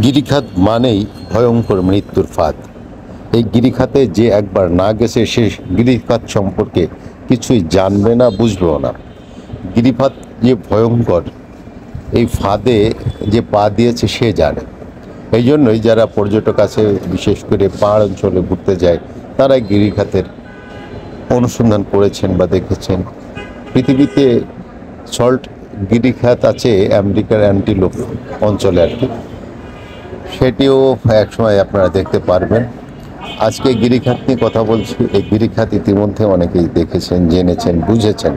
গিরিখাত মানেই ভয়ঙ্কর মৃত্যুর ফাঁদ। এই গিরিখাতে যে একবার না গেছে সে গিরিখাত সম্পর্কে কিছুই জানবে না, বুঝবেও না। গিরিখাত যে ভয়ঙ্কর, এই ফাঁদে যে পা দিয়েছে সে জানে। এই জন্যই যারা পর্যটক আছে, বিশেষ করে পাহাড় অঞ্চলে ঘুরতে যায়, তারা গিরিখাতের অনুসন্ধান করেছেন বা দেখেছেন। পৃথিবীতে সল্ট গিরিখাত আছে আমেরিকার অ্যান্টিলোপ অঞ্চলে আর কি, সেটিও একসময় আপনারা দেখতে পারবেন। আজকে গিরিখাত নিয়ে কথা বলছি। এই গিরিখাত ইতিমধ্যে অনেকেই দেখেছেন, জেনেছেন, বুঝেছেন,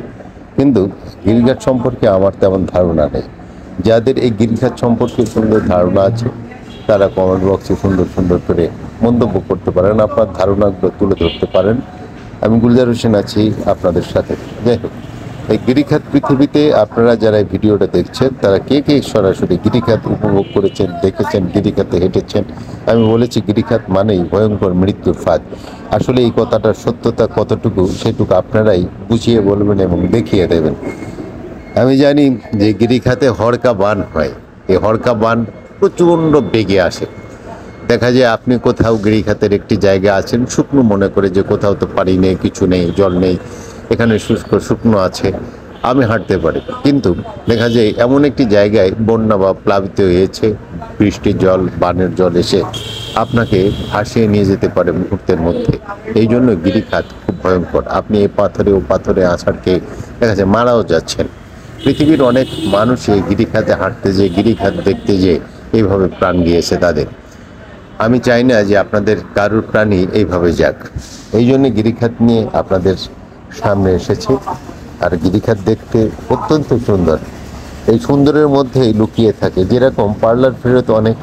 কিন্তু গিরিখাত সম্পর্কে আমার তেমন ধারণা নেই। যাদের এই গিরিখাত সম্পর্কে সুন্দর ধারণা আছে তারা কমেন্ট বক্সে সুন্দর সুন্দর করে মন্তব্য করতে পারেন, আপনার ধারণাগুলো তুলে ধরতে পারেন। আমি গুলজার হোসেন আছি আপনাদের সাথে। যাই হোক, এই গিরিখাত পৃথিবীতে আপনারা যারা এই ভিডিওটা দেখছেন তারা কে কে সরাসরি গিরিখাত উপভোগ করেছেন, দেখেছেন, গিরিখাতে হেঁটেছেন। আমি বলেছি গিরিখাত মানেই ভয়ঙ্কর মৃত্যুর ফাঁদ। আসলে এই কথাটার সত্যতা কতটুকু সেটুকু আপনারাই বুঝিয়ে বলবেন এবং দেখিয়ে দেবেন। আমি জানি যে গিরিখাতে হড়কা বান হয়। এই হড়কা বান প্রচণ্ড বেগে আসে। দেখা যায় আপনি কোথাও গিরিখাতের একটি জায়গা আছেন, শুকনো মনে করে যে কোথাও তো পানি নেই, কিছু নেই, জল নেই, এখানে শুষ্ক শুকনো আছে, আমি হাঁটতে পারি। কিন্তু দেখা যায় এমন একটি জায়গায় বন্যা বা প্লাবিত হয়েছে, বৃষ্টির জল, বানের জল এসে আপনাকে ভাসিয়ে নিয়ে যেতে পারে মুহূর্তের মধ্যে। এই জন্য গিরিখাত খুব ভয়ঙ্কর। আপনি এই পাথরে ও পাথরে আছাড়কে দেখা যায় মারাও যাচ্ছেন। পৃথিবীর অনেক মানুষ এই গিরিখাতে হাঁটতে যেয়ে, গিরিখাত দেখতে যেয়ে এইভাবে প্রাণ গিয়েছে তাদের। আমি চাই না যে আপনাদের কারুর প্রাণী এইভাবে যাক। এই জন্য গিরিখাত নিয়ে আপনাদের সামনে এসেছে। আর গিরিখাত দেখতে অত্যন্ত সুন্দর। এই সুন্দরের মধ্যেই লুকিয়ে থাকে, যেরকম পার্লার ফেরত অনেক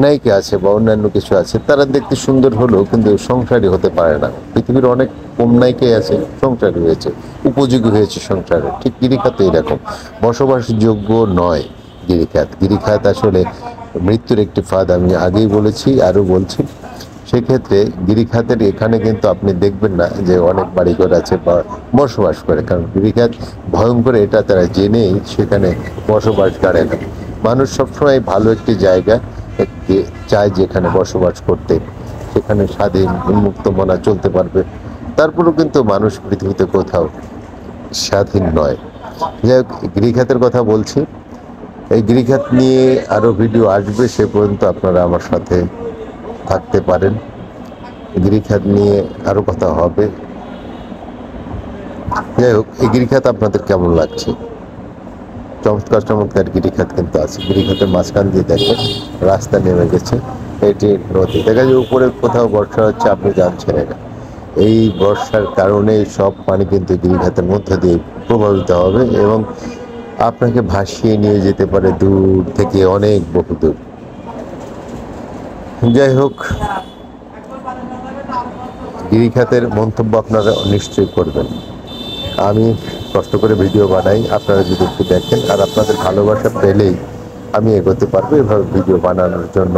নায়িকা আছে বা অন্যান্য কিছু আছে, তারা দেখতে সুন্দর হলেও কিন্তু সংসারী হতে পারে না। পৃথিবীর অনেক কম নায়িকাই আছে সংসারী হয়েছে, উপযোগী হয়েছে সংসারে। ঠিক গিরিখাত এরকম বসবাসযোগ্য নয়। গিরিখাত গিরিখাত আসলে মৃত্যুর একটি ফাঁদ। আমি আগেই বলেছি, আরও বলছি। সেক্ষেত্রে গিরিখাতের এখানে কিন্তু আপনি দেখবেন না যে অনেক বাড়িঘর আছে বা বসবাস করে, কারণ গিরিখাত ভয়ঙ্কর এটা তারা জেনেই সেখানে বসবাস করে না। মানুষ সবসময় ভালো একটি জায়গা চায় যেখানে বসবাস করতে, সেখানে স্বাধীন উন্মুক্ত মনা চলতে পারবে। তারপরেও কিন্তু মানুষ পৃথিবীতে কোথাও স্বাধীন নয়। যাই হোক, গিরিখাতের কথা বলছি। এই গিরিখাত নিয়ে আরও ভিডিও আসবে, সে পর্যন্ত আপনারা আমার সাথে থাকতে পারেন। গিরিখাত নিয়ে আরও কথা হবে। যাই হোক, এই গিরিখাত আপনাদের কেমন লাগছে? চমৎকার চমৎকার গিরিখাত কিন্তু আছে। গিরিখাতের মাঝখান দিয়ে দেখেন রাস্তা নেমে গেছে, এটি নদী। দেখা যায় উপরে কোথাও বর্ষা হচ্ছে, আপনি জানছেন না। এই বর্ষার কারণে সব পানি কিন্তু গিরিখাতের মধ্যে দিয়ে প্রভাবিত হবে এবং আপনাকে ভাসিয়ে নিয়ে যেতে পারে দূর থেকে, অনেক বহু দূর। যাই হোক, গিরিখাতের মন্তব্য আপনারা নিশ্চয়ই করবেন। আমি কষ্ট করে ভিডিও বানাই, আপনারা যদি একটু দেখেন আর আপনাদের ভালোবাসা পেলেই আমি এগোতে পারবো। এভাবে ভিডিও বানানোর জন্য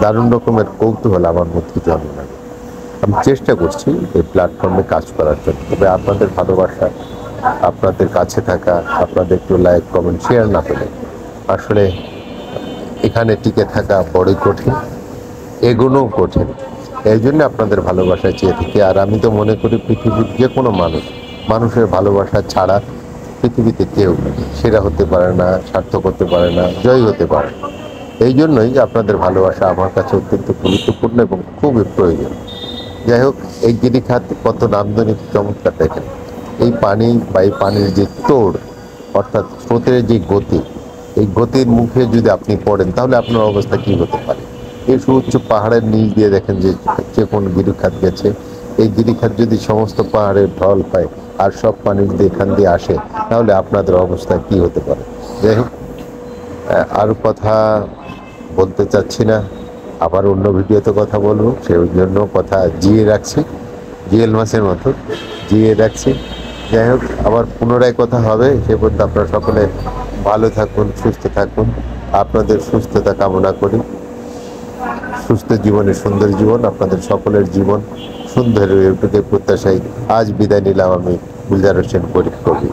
দারুণ রকমের কৌতূহল আমার মধ্যে জন্ম নেবে। আমি চেষ্টা করছি এই প্ল্যাটফর্মে কাজ করার জন্য, তবে আপনাদের ভালোবাসা, আপনাদের কাছে থাকা, আপনাদের একটু লাইক, কমেন্ট, শেয়ার না পেলে আসলে এখানে টিকে থাকা বড়ই কঠিন, এগোনোও কঠিন। এই জন্য আপনাদের ভালোবাসা চেয়ে থাকি। আর আমি তো মনে করি পৃথিবীর যে কোনো মানুষের ভালোবাসা ছাড়া পৃথিবীতে কেউ সেরা হতে পারে না, সার্থক হতে পারে না, জয়ী হতে পারে না। এই জন্যই আপনাদের ভালোবাসা আমার কাছে অত্যন্ত গুরুত্বপূর্ণ এবং খুবই প্রয়োজন। যাই হোক, এই গিরিখাত কত নান্দনিক চমৎকার দেখেন। এই পানি বা এই পানির যে তোড়, অর্থাৎ স্রোতের যে গতি, এই গতির মুখে যদি আপনি পড়েন তাহলে আপনার অবস্থা কী হতে পারে। এই সুউচ্চ পাহাড়ের নিচ দিয়ে দেখেন যে কোন গিরিখাত গেছে। এই গিরিখাত যদি সমস্ত পাহাড়ের ঢল হয় আর সব পানি যদি এখান দিয়ে আসে, তাহলে আপনাদের অবস্থা কি হতে পারে। যাই হোক, আরও কথা বলতে চাচ্ছি না, আবার অন্য ভিডিওতে কথা বলবো। সেই জন্য কথা জিয়ে রাখছি, জিএল মাছের মতো জিয়ে রাখছি। যাই হোক, আবার পুনরায় কথা হবে। সে পর্যন্ত আপনারা সকলে ভালো থাকুন, সুস্থ থাকুন। আপনাদের সুস্থতা কামনা করি। সুস্থ জীবনে সুন্দর জীবন, আপনাদের সকলের জীবন সুন্দর হয়ে উঠুকে প্রত্যাশায় আজ বিদায় নিলাম আমি, গুলজার হোসেন কবি।